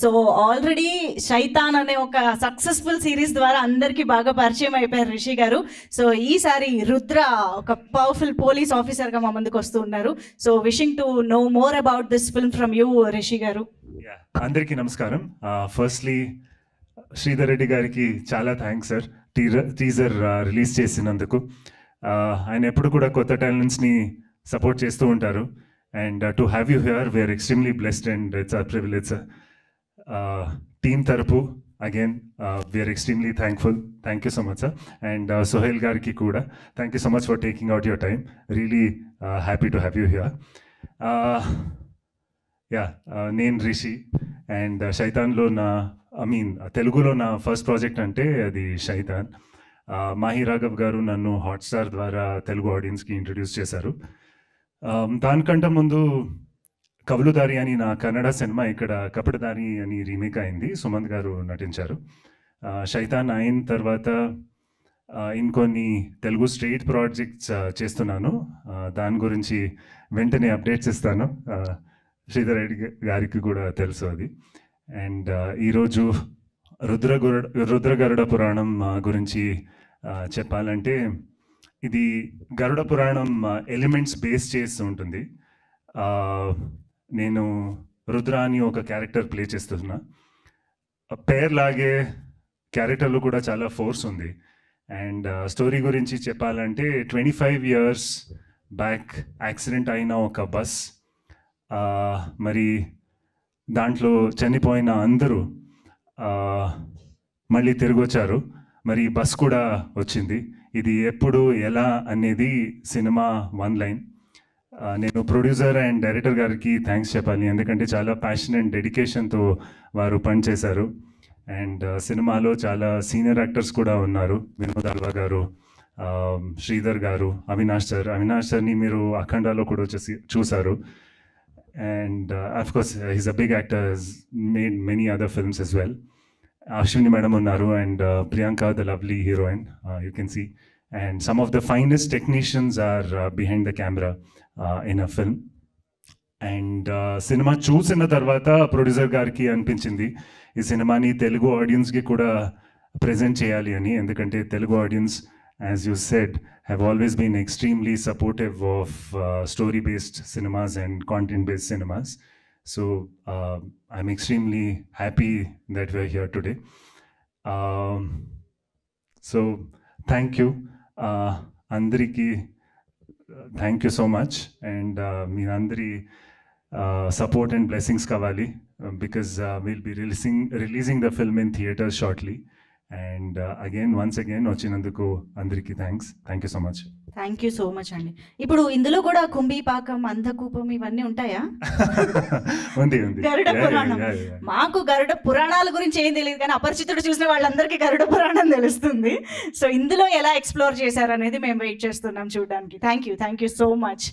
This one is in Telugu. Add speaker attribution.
Speaker 1: సో ఆల్రెడీ శైతాన్ అనే ఒక సక్సెస్ఫుల్ సిరీస్ ద్వారా అందరికీ బాగా పరిచయం అయిపోయారు రిషి గారు. సో ఈసారి రుద్ర ఒక పవర్ఫుల్ పోలీస్ ఆఫీసర్గా మా ముందుకు వస్తూ ఉన్నారు. So wishing to know more about this film from you Rishi గారు.
Speaker 2: అందరికీ నమస్కారం. ఫస్ట్లీ శ్రీధర్ రెడ్డి గారికి చాలా థ్యాంక్స్ సార్, టీజర్ రిలీజ్ చేసినందుకు. ఆయన ఎప్పుడు కూడా కొత్త టాలెంట్స్ని సపోర్ట్ చేస్తూ ఉంటారు. And to have you here we are extremely blessed and it's our privilege sir. Team తరపు again we are extremely thankful. Thank you so much sir. And Sohail గారికి కూడా thank you so much for taking out your time. Really happy to have you here. నేను రిషి అండ్ శైతాన్లో తెలుగులో నా ఫస్ట్ ప్రాజెక్ట్ అంటే అది శైతాన్. మాహి రాఘవ్ గారు నన్ను హాట్స్టార్ ద్వారా తెలుగు ఆడియన్స్కి ఇంట్రడ్యూస్ చేశారు. దానికంటే ముందు కవలుదారి అని నా కన్నడ సినిమా ఇక్కడ కపటదారి అని రీమేక్ అయింది, సుమంత్ గారు నటించారు. శైతాన్ అయిన తర్వాత ఇంకొన్ని తెలుగు స్ట్రీట్ ప్రాజెక్ట్స్ చేస్తున్నాను. దాని గురించి వెంటనే అప్డేట్స్ ఇస్తాను. శ్రీధర్ రెడ్డి గారికి కూడా తెలుసు అది. అండ్ ఈరోజు రుద్ర గరుడ పురాణం గురించి చెప్పాలంటే ఇది గరుడ పురాణం ఎలిమెంట్స్ బేస్ చేస్తూ ఉంటుంది. నేను రుద్ర అని ఒక క్యారెక్టర్ ప్లే చేస్తున్నా. పేర్లాగే క్యారెక్టర్లో కూడా చాలా ఫోర్స్ ఉంది. అండ్ స్టోరీ గురించి చెప్పాలంటే 25 years బ్యాక్ యాక్సిడెంట్ అయిన ఒక బస్, మరి దాంట్లో చనిపోయిన అందరూ మళ్ళీ తిరిగి వచ్చారు. మరి బస్ కూడా వచ్చింది. ఇది ఎప్పుడు ఎలా అనేది సినిమా 1 line. నేను ప్రొడ్యూసర్ అండ్ డైరెక్టర్ గారికి థ్యాంక్స్ చెప్పాలి, ఎందుకంటే చాలా ప్యాషన్ అండ్ డెడికేషన్తో వారు పనిచేశారు. అండ్ సినిమాలో చాలా సీనియర్ యాక్టర్స్ కూడా ఉన్నారు. వినోద్ ఆల్వా గారు, శ్రీధర్ గారు, అవినాష్ సార్ని మీరు అఖండాలో కూడా వచ్చేసి చూశారు. And of course he's a big actor, has made many other films as well. Ashwini madam unnaru and Priyanka, the lovely heroine, you can see, and some of the finest technicians are behind the camera in a film. And cinema చూసిన తర్వాత ప్రొడ్యూసర్ గారికి అనిపించింది ఈ సినిమాని తెలుగు ఆడియన్స్కి కూడా ప్రెజెంట్ చేయాలి అని. ఎందుకంటే Telugu audience, as you said, have always been extremely supportive of story-based cinemas and content-based cinemas. So I'm extremely happy that we're here today. So thank you. Andariki, thank you so much. And మీ అందరి support and blessings kavali, because we'll be releasing the film in theaters shortly. And once again వచ్చినందుకు అందరికీ thank you so much.
Speaker 1: Thank you so much అండి. ఇప్పుడు ఇందులో కూడా కుంభీపాకం, అంధకూపం ఇవన్నీ ఉంటాయా?
Speaker 2: ఉంది.
Speaker 1: గరుడ పురాణం. మాకు గరుడ పురాణాల గురించి ఏం తెలియదు, కానీ అపరిచితుడు చూసిన వాళ్ళందరికీ గరుడ పురాణం తెలుస్తుంది. సో ఇందులో ఎలా ఎక్స్ప్లోర్ చేశారనేది మేము వెయిట్ చేస్తున్నాం చూడడానికి. Thank you so much.